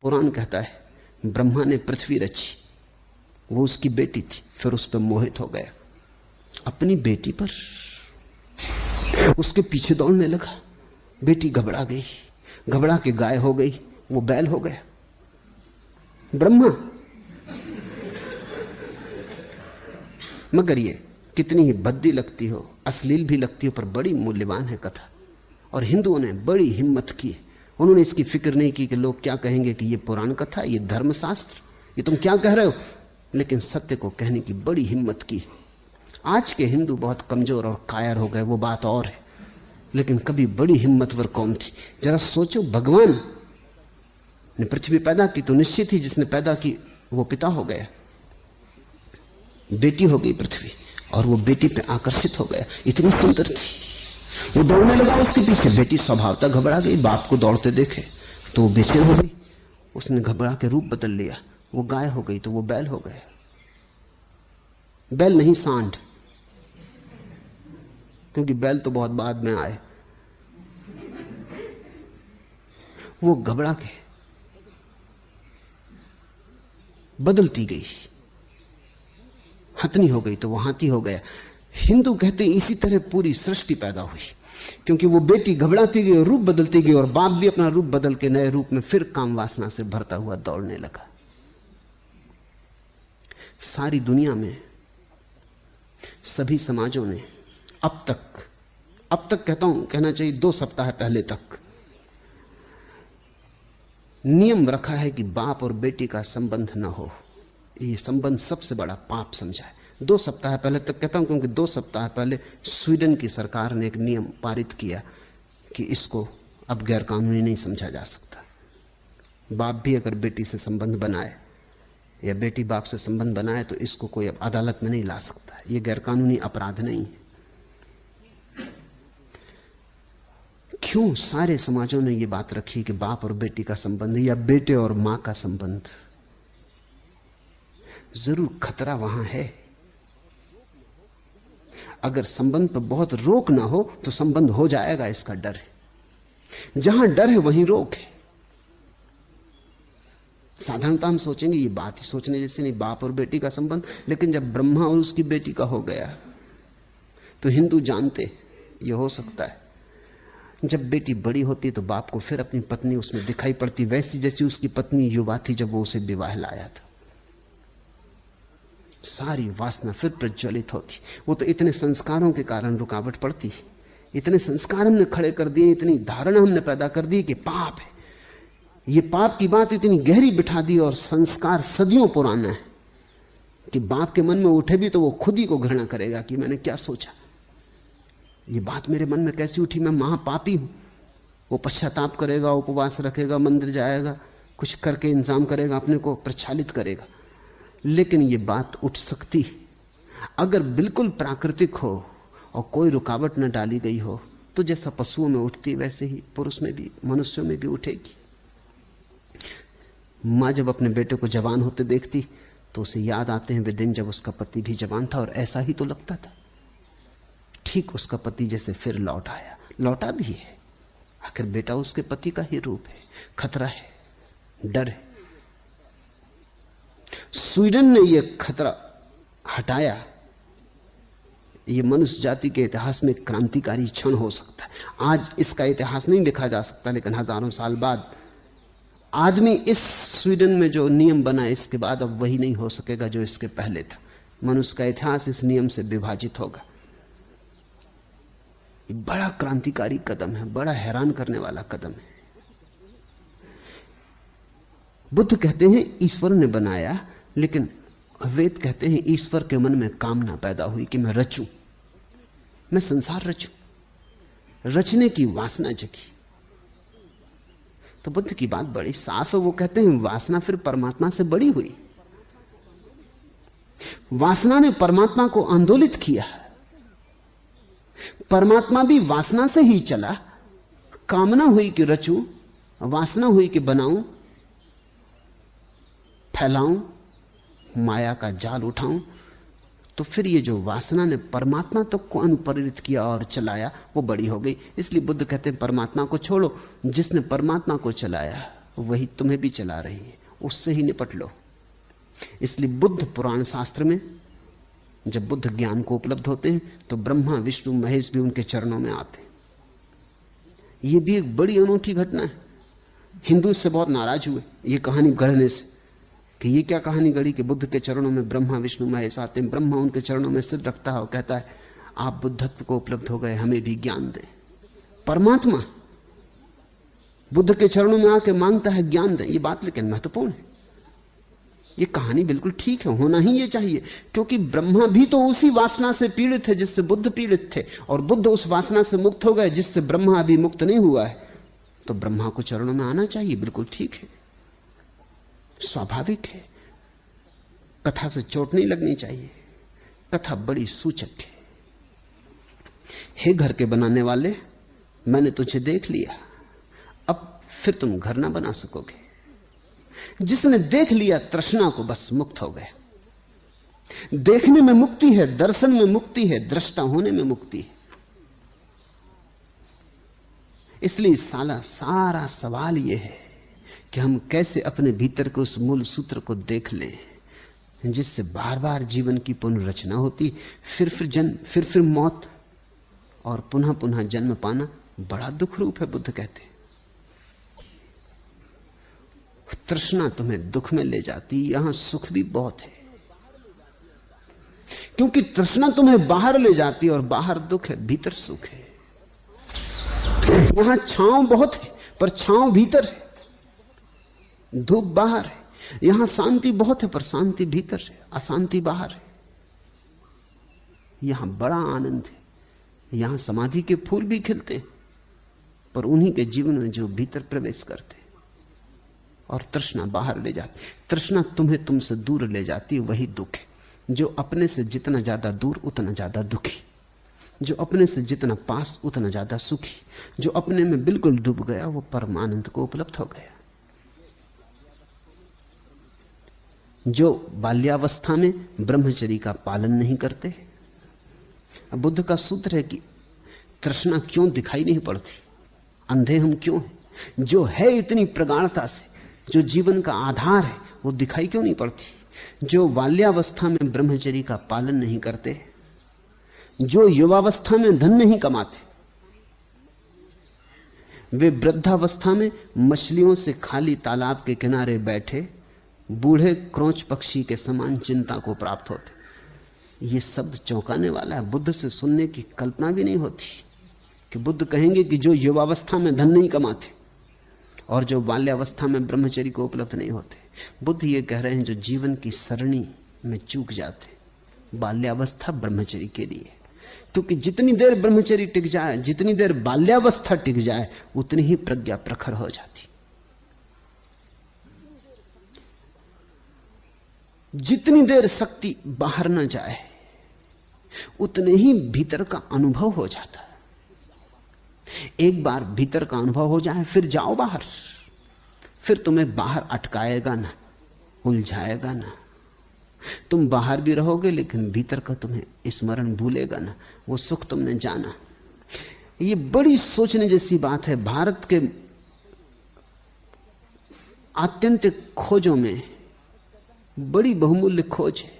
पुराण कहता है ब्रह्मा ने पृथ्वी रची, वो उसकी बेटी थी, फिर उस पर मोहित हो गया, अपनी बेटी पर उसके पीछे दौड़ने लगा। बेटी घबरा गई, घबरा के गाय हो गई, वो बैल हो गया। ब्रह्मा, मगर ये कितनी ही भद्दी लगती हो, अश्लील भी लगती हो, पर बड़ी मूल्यवान है कथा। और हिंदुओं ने बड़ी हिम्मत की, उन्होंने इसकी फिक्र नहीं की कि लोग क्या कहेंगे कि ये पुराण कथा, ये धर्मशास्त्र, ये तुम क्या कह रहे हो, लेकिन सत्य को कहने की बड़ी हिम्मत की। आज के हिंदू बहुत कमजोर और कायर हो गए, वो बात और है, लेकिन कभी बड़ी हिम्मतवर कौम थी। जरा सोचो, भगवान ने पृथ्वी पैदा की तो निश्चित ही जिसने पैदा की वो पिता हो गया, बेटी हो गई पृथ्वी, और वो बेटी पे आकर्षित हो गया, इतनी सुंदर थी। वो दौड़ने लगा उसके पीछे, बेटी स्वभावतः घबरा गई, बाप को दौड़ते देखे तो वो बेचैन हो गई, उसने घबरा के रूप बदल लिया, वो गाय हो गई तो वो बैल हो गया। बैल नहीं, सांड, क्योंकि बैल तो बहुत बाद में आए। वो घबरा के बदलती गई, हथनी हो गई तो वो हाथी हो गया। हिंदू कहते इसी तरह पूरी सृष्टि पैदा हुई, क्योंकि वो बेटी घबराती गई, रूप बदलती गई, और बाप भी अपना रूप बदल के नए रूप में फिर काम वासना से भरता हुआ दौड़ने लगा। सारी दुनिया में सभी समाजों ने अब तक कहता हूं, कहना चाहिए 2 सप्ताह पहले तक नियम रखा है कि बाप और बेटी का संबंध न हो। ये संबंध सबसे बड़ा पाप समझा है। 2 सप्ताह पहले तक कहता हूं, क्योंकि 2 सप्ताह पहले स्वीडन की सरकार ने एक नियम पारित किया कि इसको अब गैर कानूनी नहीं समझा जा सकता। बाप भी अगर बेटी से संबंध बनाए या बेटी बाप से संबंध बनाए तो इसको कोई अब अदालत में नहीं ला सकता। ये गैर कानूनी अपराध नहीं है। क्यों सारे समाजों ने ये बात रखी कि बाप और बेटी का संबंध या बेटे और मां का संबंध? जरूर खतरा वहां है। अगर संबंध पर बहुत रोक ना हो तो संबंध हो जाएगा, इसका डर है। जहां डर है वहीं रोक है। साधारणतः हम सोचेंगे ये बात ही सोचने जैसे नहीं, बाप और बेटी का संबंध, लेकिन जब ब्रह्मा और उसकी बेटी का हो गया तो हिंदू जानते ये हो सकता है। जब बेटी बड़ी होती तो बाप को फिर अपनी पत्नी उसमें दिखाई पड़ती, वैसी जैसी उसकी पत्नी युवा थी जब वो उसे विवाह लाया था। सारी वासना फिर प्रज्वलित होती। वो तो इतने संस्कारों के कारण रुकावट पड़ती, इतने संस्कार हमने खड़े कर दिए, इतनी धारणा हमने पैदा कर दी कि पाप है। ये पाप की बात इतनी गहरी बिठा दी, और संस्कार सदियों पुराना है कि बाप के मन में उठे भी तो वो खुद ही को घृणा करेगा कि मैंने क्या सोचा, ये बात मेरे मन में कैसी उठी, मैं महापापी हूं। वो पश्चाताप करेगा, उपवास रखेगा, मंदिर जाएगा, कुछ करके इंतजाम करेगा, अपने को प्रक्षालित करेगा। लेकिन ये बात उठ सकती अगर बिल्कुल प्राकृतिक हो और कोई रुकावट न डाली गई हो, तो जैसा पशुओं में उठती वैसे ही पुरुष में भी, मनुष्यों में भी उठेगी। मां जब अपने बेटे को जवान होते देखती तो उसे याद आते हैं वे दिन जब उसका पति भी जवान था, और ऐसा ही तो लगता था। ठीक उसका पति जैसे फिर लौट आया, लौटा भी है। आखिर बेटा उसके पति का ही रूप है। खतरा है, डर है। स्वीडन ने यह खतरा हटाया। यह मनुष्य जाति के इतिहास में क्रांतिकारी क्षण हो सकता है। आज इसका इतिहास नहीं लिखा जा सकता, लेकिन हजारों साल बाद आदमी इस स्वीडन में जो नियम बना, इसके बाद अब वही नहीं हो सकेगा जो इसके पहले था। मनुष्य का इतिहास इस नियम से विभाजित होगा। बड़ा क्रांतिकारी कदम है, बड़ा हैरान करने वाला कदम है। बुद्ध कहते हैं ईश्वर ने बनाया, लेकिन वेद कहते हैं ईश्वर के मन में कामना पैदा हुई कि मैं रचूं, मैं संसार रचूं। रचने की वासना जगी। तो बुद्ध की बात बड़ी साफ है। वो कहते हैं वासना फिर परमात्मा से बड़ी हुई। वासना ने परमात्मा को आंदोलित किया। परमात्मा भी वासना से ही चला। कामना हुई कि रचूं, वासना हुई कि बनाऊं, फैलाऊं, माया का जाल उठाऊं। तो फिर ये जो वासना ने परमात्मा तक को अनुप्रेरित किया और चलाया, वो बड़ी हो गई। इसलिए बुद्ध कहते हैं परमात्मा को छोड़ो, जिसने परमात्मा को चलाया वही तुम्हें भी चला रही है, उससे ही निपट लो। इसलिए बुद्ध पुराण शास्त्र में जब बुद्ध ज्ञान को उपलब्ध होते हैं तो ब्रह्मा विष्णु महेश भी उनके चरणों में आते हैं। यह भी एक बड़ी अनूठी घटना है। हिंदू इससे बहुत नाराज हुए ये कहानी गढ़ने से कि ये क्या कहानी गढ़ी कि बुद्ध के चरणों में ब्रह्मा विष्णु महेश आते हैं। ब्रह्मा उनके चरणों में सिर रखता है और कहता है आप बुद्धत्व को उपलब्ध हो गए, हमें भी ज्ञान दें। परमात्मा बुद्ध के चरणों में आके मांगता है ज्ञान दें। ये बात लेकिन महत्वपूर्ण है। ये कहानी बिल्कुल ठीक है, होना ही ये चाहिए, क्योंकि ब्रह्मा भी तो उसी वासना से पीड़ित है जिससे बुद्ध पीड़ित थे, और बुद्ध उस वासना से मुक्त हो गए जिससे ब्रह्मा अभी मुक्त नहीं हुआ है। तो ब्रह्मा को चरणों में आना चाहिए, बिल्कुल ठीक है, स्वाभाविक है। कथा से चोट नहीं लगनी चाहिए, कथा बड़ी सूचक है। हे घर के बनाने वाले, मैंने तुझे देख लिया, अब फिर तुम घर ना बना सकोगे। जिसने देख लिया तृष्णा को, बस मुक्त हो गया। देखने में मुक्ति है, दर्शन में मुक्ति है, दृष्टा होने में मुक्ति है। इसलिए सारा सवाल यह है कि हम कैसे अपने भीतर के उस मूल सूत्र को देख लें जिससे बार बार जीवन की पुनर्रचना होती, फिर जन्म, फिर मौत और पुनः पुनः जन्म पाना बड़ा दुख रूप है। बुद्ध कहते हैं तृष्णा तुम्हें दुख में ले जाती, यहां सुख भी बहुत है, क्योंकि तृष्णा तुम्हें बाहर ले जाती और बाहर दुख है, भीतर सुख है। यहां छांव बहुत है पर छांव भीतर है, धूप बाहर है। यहां शांति बहुत है पर शांति भीतर है, अशांति बाहर है। यहां बड़ा आनंद है, यहां समाधि के फूल भी खिलते हैं, पर उन्हीं के जीवन में जो भीतर प्रवेश करते हैं। और तृष्णा बाहर ले जाती, तृष्णा तुम्हें तुमसे दूर ले जाती, वही दुख है। जो अपने से जितना ज्यादा दूर उतना ज्यादा दुखी, जो अपने से जितना पास उतना ज्यादा सुखी। जो अपने में बिल्कुल डूब गया वो परमानंद को उपलब्ध हो गया। जो बाल्यावस्था में ब्रह्मचर्य का पालन नहीं करते, अब बुद्ध का सूत्र है कि तृष्णा क्यों दिखाई नहीं पड़ती, अंधे हम क्यों हैं? जो है इतनी प्रगाढ़ता से, जो जीवन का आधार है, वो दिखाई क्यों नहीं पड़ती? जो बाल्यावस्था में ब्रह्मचर्य का पालन नहीं करते, जो युवावस्था में धन नहीं कमाते, वे वृद्धावस्था में मछलियों से खाली तालाब के किनारे बैठे बूढ़े क्रोंच पक्षी के समान चिंता को प्राप्त होते। ये शब्द चौंकाने वाला है, बुद्ध से सुनने की कल्पना भी नहीं होती कि बुद्ध कहेंगे कि जो युवावस्था में धन नहीं कमाते और जो बाल्यावस्था में ब्रह्मचर्य को उपलब्ध नहीं होते। बुद्ध ये कह रहे हैं जो जीवन की सरणी में चूक जाते, बाल्यावस्था ब्रह्मचर्य के लिए, क्योंकि जितनी देर ब्रह्मचर्य टिक जाए, जितनी देर बाल्यावस्था टिक जाए, उतनी ही प्रज्ञा प्रखर हो जाती। जितनी देर शक्ति बाहर न जाए, उतने ही भीतर का अनुभव हो जाता है। एक बार भीतर का अनुभव हो जाए, फिर जाओ बाहर, फिर तुम्हें बाहर अटकाएगा ना, उलझाएगा ना। तुम बाहर भी रहोगे लेकिन भीतर का तुम्हें स्मरण भूलेगा ना, वो सुख तुमने जाना। ये बड़ी सोचने जैसी बात है। भारत के आत्यंतिक खोजों में बड़ी बहुमूल्य खोज है।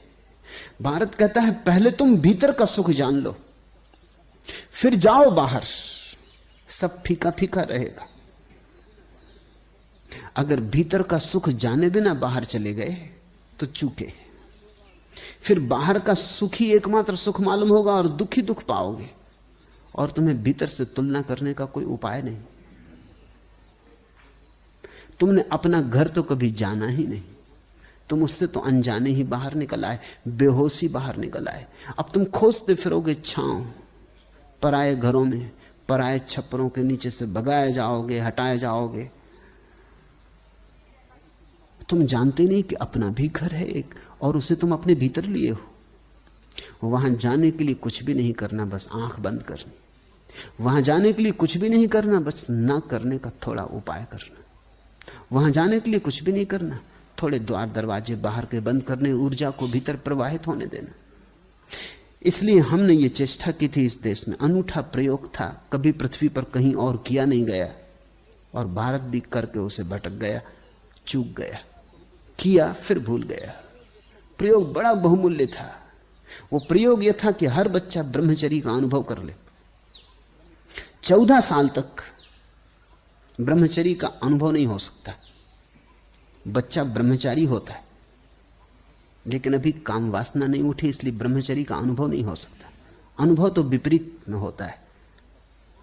भारत कहता है पहले तुम भीतर का सुख जान लो, फिर जाओ बाहर, सब फीका फीका रहेगा। अगर भीतर का सुख जाने बिना बाहर चले गए तो चूके, फिर बाहर का सुख ही एकमात्र सुख मालूम होगा और दुख ही दुख पाओगे, और तुम्हें भीतर से तुलना करने का कोई उपाय नहीं। तुमने अपना घर तो कभी जाना ही नहीं, तुम उससे तो अनजाने ही बाहर निकल आए, बेहोशी बाहर निकल आए। अब तुम खोजते फिरोगे छांव, पराये घरों में, पराये छप्परों के नीचे से भगाए जाओगे, हटाए जाओगे। तुम जानते नहीं कि अपना भी घर है एक, और उसे तुम अपने भीतर लिए हो। वहां जाने के लिए कुछ भी नहीं करना, बस आंख बंद करनी। वहां जाने के लिए कुछ भी नहीं करना, बस ना करने का थोड़ा उपाय करना। वहां जाने के लिए कुछ भी नहीं करना, थोड़े द्वार दरवाजे बाहर के बंद करने, ऊर्जा को भीतर प्रवाहित होने देना। इसलिए हमने ये चेष्टा की थी इस देश में, अनूठा प्रयोग था, कभी पृथ्वी पर कहीं और किया नहीं गया। और भारत भी करके उसे भटक गया, चूक गया, किया फिर भूल गया। प्रयोग बड़ा बहुमूल्य था। वो प्रयोग यह था कि हर बच्चा ब्रह्मचर्य का अनुभव कर ले। 14 साल तक ब्रह्मचर्य का अनुभव नहीं हो सकता। बच्चा ब्रह्मचारी होता है, लेकिन अभी काम वासना नहीं उठी, इसलिए ब्रह्मचर्य का अनुभव नहीं हो सकता। अनुभव तो विपरीत में होता है।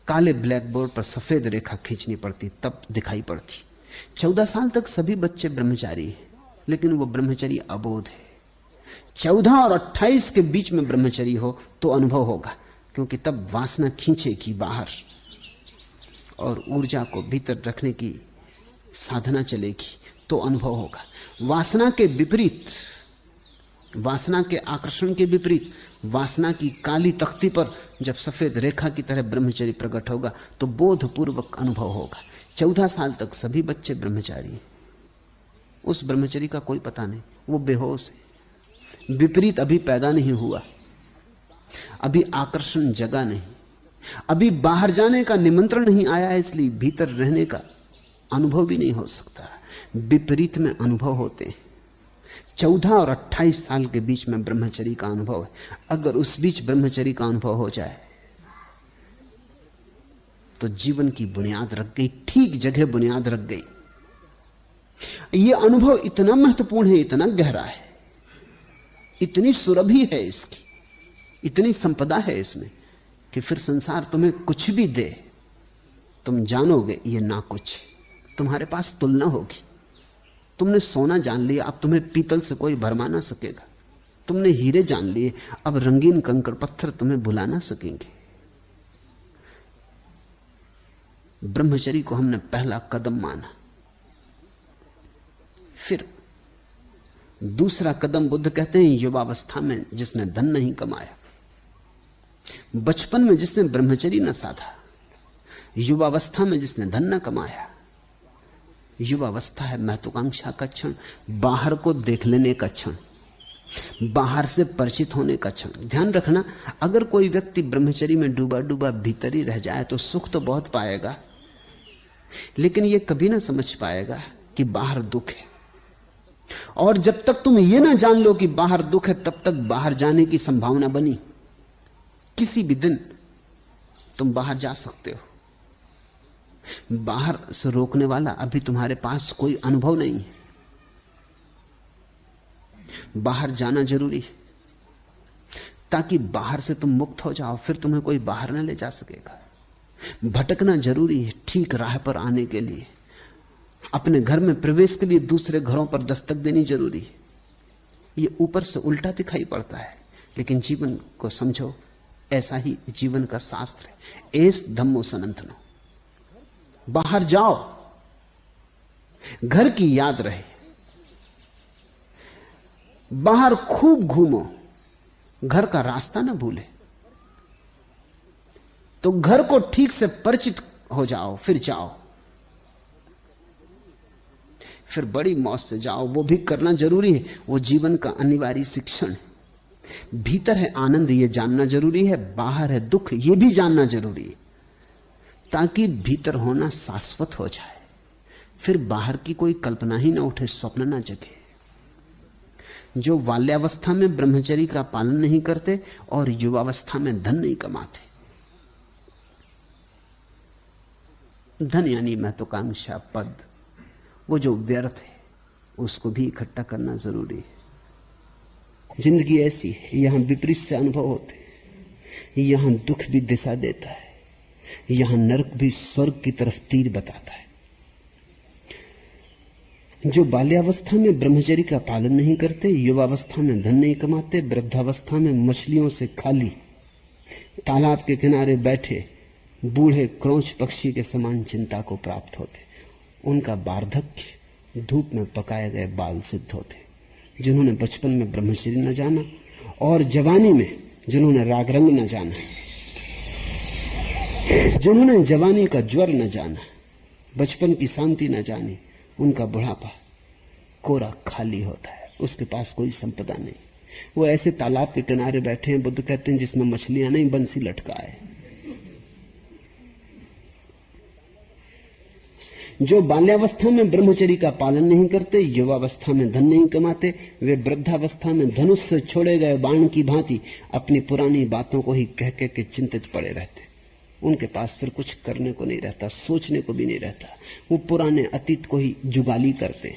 काले ब्लैक बोर्ड पर सफेद रेखा खींचनी पड़ती, तब दिखाई पड़ती। 14 साल तक सभी बच्चे ब्रह्मचारी हैं, लेकिन वो ब्रह्मचर्य अबोध है। 14 और 28 के बीच में ब्रह्मचर्य हो तो अनुभव होगा, क्योंकि तब वासना खींचेगी बाहर और ऊर्जा को भीतर रखने की साधना चलेगी, तो अनुभव होगा। वासना के विपरीत, वासना के आकर्षण के विपरीत, वासना की काली तख्ती पर जब सफेद रेखा की तरह ब्रह्मचर्य प्रकट होगा तो बोधपूर्वक अनुभव होगा। 14 साल तक सभी बच्चे ब्रह्मचारी हैं। उस ब्रह्मचर्य का कोई पता नहीं, वो बेहोश है। विपरीत अभी पैदा नहीं हुआ, अभी आकर्षण जगा नहीं, अभी बाहर जाने का निमंत्रण नहीं आया, इसलिए भीतर रहने का अनुभव भी नहीं हो सकता। विपरीत में अनुभव होते हैं। 14 और 28 साल के बीच में ब्रह्मचर्य का अनुभव है। अगर उस बीच ब्रह्मचर्य का अनुभव हो जाए तो जीवन की बुनियाद रख गई, ठीक जगह बुनियाद रख गई। यह अनुभव इतना महत्वपूर्ण है, इतना गहरा है, इतनी सुरभि है इसकी, इतनी संपदा है इसमें कि फिर संसार तुम्हें कुछ भी दे, तुम जानोगे ये ना कुछ। तुम्हारे पास तुलना होगी। तुमने सोना जान लिया, अब तुम्हें पीतल से कोई भरमा ना सकेगा। तुमने हीरे जान लिए, अब रंगीन कंकड़ पत्थर तुम्हें भुला ना सकेंगे। ब्रह्मचर्य को हमने पहला कदम माना। फिर दूसरा कदम बुद्ध कहते हैं युवावस्था में जिसने धन नहीं कमाया, बचपन में जिसने ब्रह्मचर्य न साधा, युवावस्था में जिसने धन न कमाया। युवावस्था है महत्वाकांक्षा का क्षण, बाहर को देख लेने का क्षण, बाहर से परिचित होने का क्षण। ध्यान रखना, अगर कोई व्यक्ति ब्रह्मचर्य में डूबा डूबा भीतर ही रह जाए तो सुख तो बहुत पाएगा, लेकिन यह कभी ना समझ पाएगा कि बाहर दुख है। और जब तक तुम ये ना जान लो कि बाहर दुख है, तब तक बाहर जाने की संभावना बनी। किसी भी दिन तुम बाहर जा सकते हो, बाहर से रोकने वाला अभी तुम्हारे पास कोई अनुभव नहीं है। बाहर जाना जरूरी है ताकि बाहर से तुम मुक्त हो जाओ, फिर तुम्हें कोई बाहर न ले जा सकेगा। भटकना जरूरी है ठीक राह पर आने के लिए। अपने घर में प्रवेश के लिए दूसरे घरों पर दस्तक देनी जरूरी है। ये ऊपर से उल्टा दिखाई पड़ता है, लेकिन जीवन को समझो, ऐसा ही जीवन का शास्त्र है। एस धम्मो सनातनो, बाहर जाओ, घर की याद रहे, बाहर खूब घूमो, घर का रास्ता ना भूले। तो घर को ठीक से परिचित हो जाओ, फिर जाओ, फिर बड़ी मौज से जाओ। वो भी करना जरूरी है, वो जीवन का अनिवार्य शिक्षण है। भीतर है आनंद, ये जानना जरूरी है, बाहर है दुख, ये भी जानना जरूरी है, ताकि भीतर होना शाश्वत हो जाए। फिर बाहर की कोई कल्पना ही ना उठे, स्वप्न ना जगे। जो बाल्यावस्था में ब्रह्मचर्य का पालन नहीं करते और युवावस्था में धन नहीं कमाते, धन यानी महत्वाकांक्षा, पद, वो जो व्यर्थ है उसको भी इकट्ठा करना जरूरी है। जिंदगी ऐसी है, यहां विपरीत से अनुभव होते हैं, यहां दुख भी दिशा देता है, यहां नरक भी स्वर्ग की तरफ तीर बताता है। जो बाल्यावस्था में ब्रह्मचर्य का पालन नहीं करते, युवावस्था में धन नहीं कमाते, वृद्धावस्था में मछलियों से खाली तालाब के किनारे बैठे बूढ़े क्रोंच पक्षी के समान चिंता को प्राप्त होते, उनका वार्धक्य धूप में पकाए गए बाल सिद्ध होते। जिन्होंने बचपन में ब्रह्मचर्य न जाना और जवानी में जिन्होंने राग रंग न जाना, जिन्होंने जवानी का ज्वर न जाना, बचपन की शांति न जानी, उनका बुढ़ापा कोरा खाली होता है, उसके पास कोई संपदा नहीं। वो ऐसे तालाब के किनारे बैठे हैं, बुद्ध कहते हैं, जिसमें मछलियां नहीं, बंसी लटका है। जो बाल्यावस्था में ब्रह्मचर्य का पालन नहीं करते, युवावस्था में धन नहीं कमाते, वे वृद्धावस्था में धनुष से छोड़े गए बाण की भांति अपनी पुरानी बातों को ही कह कह के चिंतित पड़े रहते। उनके पास फिर कुछ करने को नहीं रहता, सोचने को भी नहीं रहता। वो पुराने अतीत को ही जुगाली करते।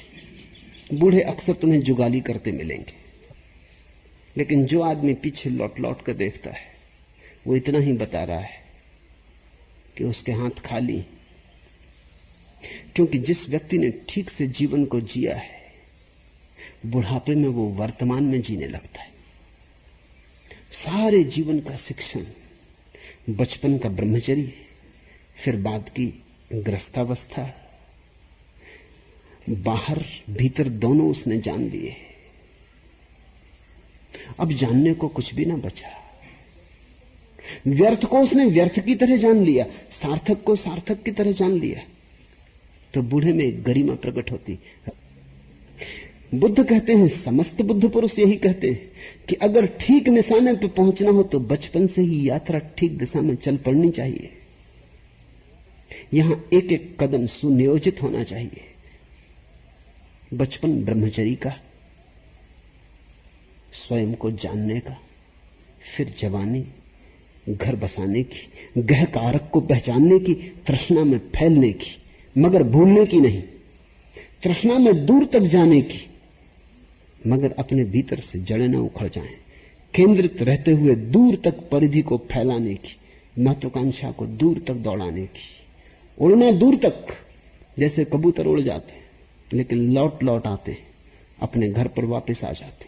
बूढ़े अक्सर तुम्हें जुगाली करते मिलेंगे, लेकिन जो आदमी पीछे लौट लौट कर देखता है वो इतना ही बता रहा है कि उसके हाथ खाली। क्योंकि जिस व्यक्ति ने ठीक से जीवन को जिया है, बुढ़ापे में वो वर्तमान में जीने लगता है। सारे जीवन का शिक्षण, बचपन का ब्रह्मचर्य, फिर बाद की ग्रस्तावस्था, बाहर भीतर दोनों उसने जान लिए। अब जानने को कुछ भी ना बचा। व्यर्थ को उसने व्यर्थ की तरह जान लिया, सार्थक को सार्थक की तरह जान लिया। तो बूढ़े में एक गरिमा प्रकट होती। बुद्ध कहते हैं, समस्त बुद्ध पुरुष यही कहते हैं कि अगर ठीक निशाने पर पहुंचना हो तो बचपन से ही यात्रा ठीक दिशा में चल पड़नी चाहिए। यहां एक एक कदम सुनियोजित होना चाहिए। बचपन ब्रह्मचर्य का, स्वयं को जानने का, फिर जवानी घर बसाने की, गह कारक को पहचानने की, तृष्णा में फैलने की, मगर भूलने की नहीं, तृष्णा में दूर तक जाने की, मगर अपने भीतर से जड़ें न उखड़ जाएं, केंद्रित रहते हुए दूर तक परिधि को फैलाने की, महत्वाकांक्षा को दूर तक दौड़ाने की, उड़ना दूर तक। जैसे कबूतर उड़ जाते लेकिन लौट लौट आते, अपने घर पर वापस आ जाते।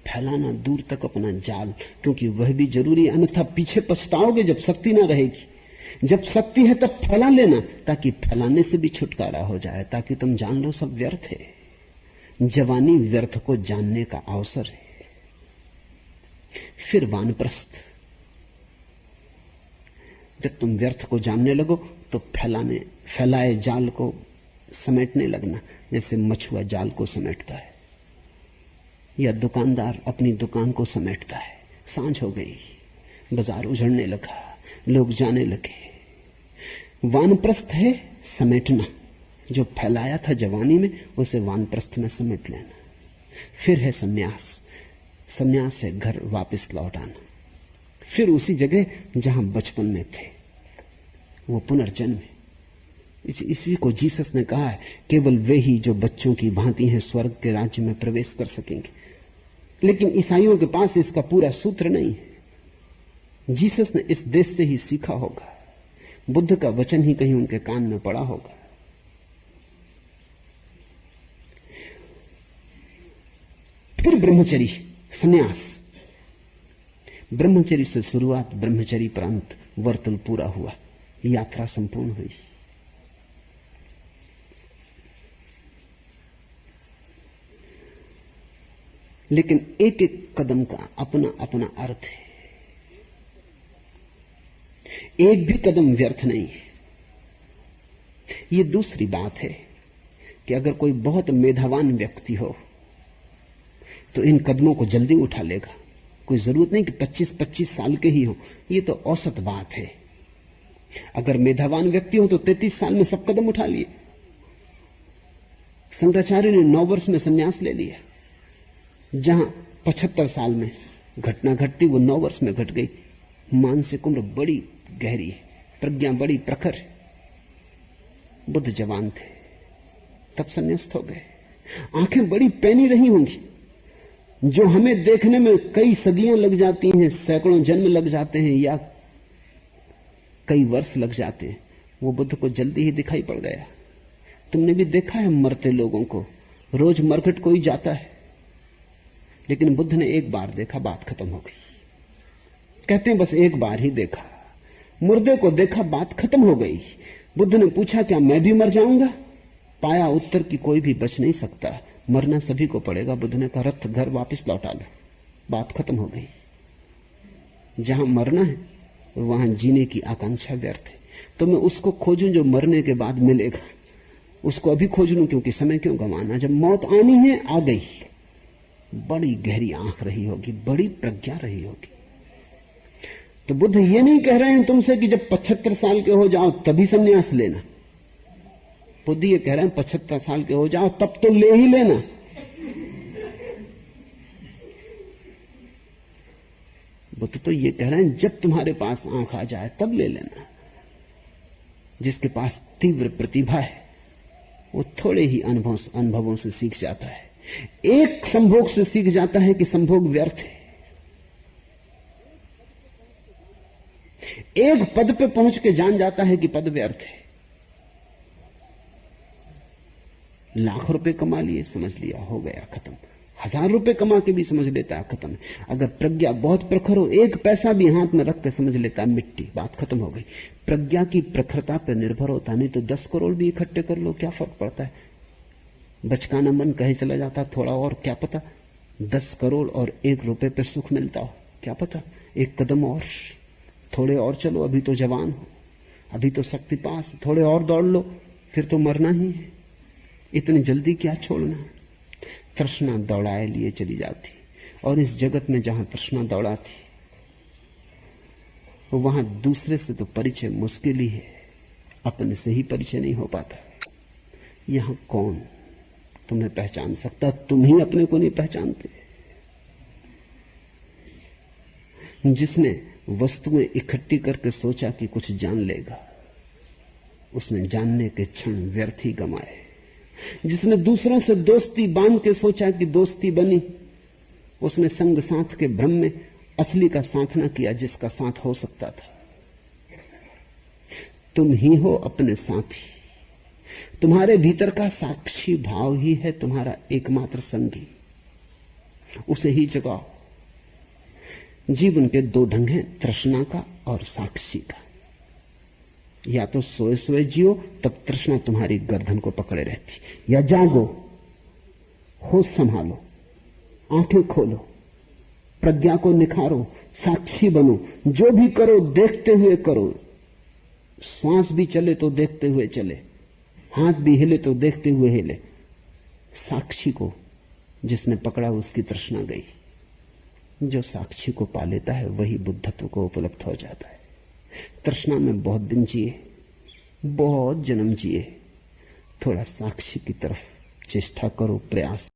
फैलाना दूर तक अपना जाल, क्योंकि वह भी जरूरी है, अन्यथा पीछे पछताओगे जब शक्ति ना रहेगी। जब शक्ति है तब फैला लेना, ताकि फैलाने से भी छुटकारा हो जाए, ताकि तुम जान लो सब व्यर्थ है। जवानी व्यर्थ को जानने का अवसर है। फिर वानप्रस्थ, जब तुम व्यर्थ को जानने लगो तो फैलाए जाल को समेटने लगना, जैसे मछुआ जाल को समेटता है या दुकानदार अपनी दुकान को समेटता है। सांझ हो गई, बाजार उजड़ने लगा, लोग जाने लगे। वानप्रस्थ है समेटना, जो फैलाया था जवानी में उसे वानप्रस्थ में समेट लेना। फिर है सन्यास, सन्यास है घर वापस लौट आना। फिर उसी जगह जहां बचपन में थे, वो पुनर्जन्म है। इसी को जीसस ने कहा है, केवल वे ही जो बच्चों की भांति हैं स्वर्ग के राज्य में प्रवेश कर सकेंगे। लेकिन ईसाइयों के पास इसका पूरा सूत्र नहीं है। जीसस ने इस देश से ही सीखा होगा, बुद्ध का वचन ही कहीं उनके कान में पड़ा होगा। फिर ब्रह्मचर्य, सन्यास। ब्रह्मचर्य से शुरुआत, ब्रह्मचर्य पर अंत, वर्तुल पूरा हुआ, यात्रा संपूर्ण हुई। लेकिन एक एक कदम का अपना अपना अर्थ है। एक भी कदम व्यर्थ नहीं है। यह दूसरी बात है कि अगर कोई बहुत मेधावान व्यक्ति हो तो इन कदमों को जल्दी उठा लेगा। कोई जरूरत नहीं कि 25-25 साल के ही हो, यह तो औसत बात है। अगर मेधावान व्यक्ति हो तो 33 साल में सब कदम उठा लिए। शंकराचार्य ने 9 वर्ष में संन्यास ले लिया। जहां 75 साल में घटना घटती, वो 9 वर्ष में घट गई। मानसिक उम्र बड़ी गहरी है, प्रज्ञा बड़ी प्रखर है। बुद्ध जवान थे तब संन्यास्त हो गए। आंखें बड़ी पैनी रही होंगी। जो हमें देखने में कई सदियां लग जाती हैं, सैकड़ों जन्म लग जाते हैं या कई वर्ष लग जाते हैं, वो बुद्ध को जल्दी ही दिखाई पड़ गया। तुमने भी देखा है मरते लोगों को, रोज मरकट कोई जाता है, लेकिन बुद्ध ने एक बार देखा, बात खत्म हो गई। कहते हैं बस एक बार ही देखा, मुर्दे को देखा, बात खत्म हो गई। बुद्ध ने पूछा क्या मैं भी मर जाऊंगा? पाया उत्तर की कोई भी बच नहीं सकता, मरना सभी को पड़ेगा। बुद्ध ने कहा रथ घर वापस लौटा लो, बात खत्म हो गई। जहां मरना है वहां जीने की आकांक्षा व्यर्थ है। तो मैं उसको खोजूं जो मरने के बाद मिलेगा, उसको अभी खोज लूं, क्योंकि समय क्यों गंवाना। जब मौत आनी है आ गई। बड़ी गहरी आंख रही होगी, बड़ी प्रज्ञा रही होगी। तो बुद्ध ये नहीं कह रहे हैं तुमसे कि जब 75 साल के हो जाओ तभी संन्यास लेना। बुद्ध ये कह रहे हैं 75 साल के हो जाओ तब तो ले ही लेना। बुद्ध तो ये कह रहे हैं जब तुम्हारे पास आंख आ जाए तब ले लेना। जिसके पास तीव्र प्रतिभा है वो थोड़े ही अनुभवों से सीख जाता है। एक संभोग से सीख जाता है कि संभोग व्यर्थ है। एक पद पे पहुंच के जान जाता है कि पद व्यर्थ है। लाख रुपए कमा लिए, समझ लिया, हो गया, खत्म। 1000 रुपए कमा के भी समझ लेता है खत्म। अगर प्रज्ञा बहुत प्रखर हो, एक पैसा भी हाथ में रख के समझ लेता है मिट्टी, बात खत्म हो गई। प्रज्ञा की प्रखरता पर निर्भर होता, नहीं तो 10 करोड़ भी इकट्ठे कर लो क्या फर्क पड़ता है। बचकाना मन कहे चला जाता, थोड़ा और, क्या पता 10 करोड़ और 1 रुपए पे सुख मिलता हो, क्या पता। एक कदम और, थोड़े और चलो, अभी तो जवान हो, अभी तो शक्ति पास, थोड़े और दौड़ लो, फिर तो मरना ही है। इतनी जल्दी क्या छोड़ना। तृष्णा दौड़ाए लिए चली जाती, और इस जगत में जहां तृष्णा दौड़ाती वहां दूसरे से तो परिचय मुश्किल ही है, अपने से ही परिचय नहीं हो पाता। यहां कौन तुम्हें पहचान सकता, तुम ही अपने को नहीं पहचानते। जिसने वस्तुएं इकट्ठी करके सोचा कि कुछ जान लेगा, उसने जानने के क्षण व्यर्थ ही गंवाए। जिसने दूसरों से दोस्ती बांध के सोचा कि दोस्ती बनी, उसने संग साथ के भ्रम में असली का साथ न किया जिसका साथ हो सकता था। तुम ही हो अपने साथी, तुम्हारे भीतर का साक्षी भाव ही है तुम्हारा एकमात्र संगी, उसे ही जगाओ। जीवन के 2 ढंग हैं, तृष्णा का और साक्षी का। या तो सोए सोए जियो, तब तृष्णा तुम्हारी गर्दन को पकड़े रहती, या जागो, होश संभालो, आंखें खोलो, प्रज्ञा को निखारो, साक्षी बनो। जो भी करो देखते हुए करो, श्वास भी चले तो देखते हुए चले, हाथ भी हिले तो देखते हुए हिले। साक्षी को जिसने पकड़ा उसकी तृष्णा गई। जो साक्षी को पा लेता है वही बुद्धत्व को उपलब्ध हो जाता है। तृष्णा में बहुत दिन जिए, बहुत जन्म जिए, थोड़ा साक्षी की तरफ चेष्टा करो, प्रयास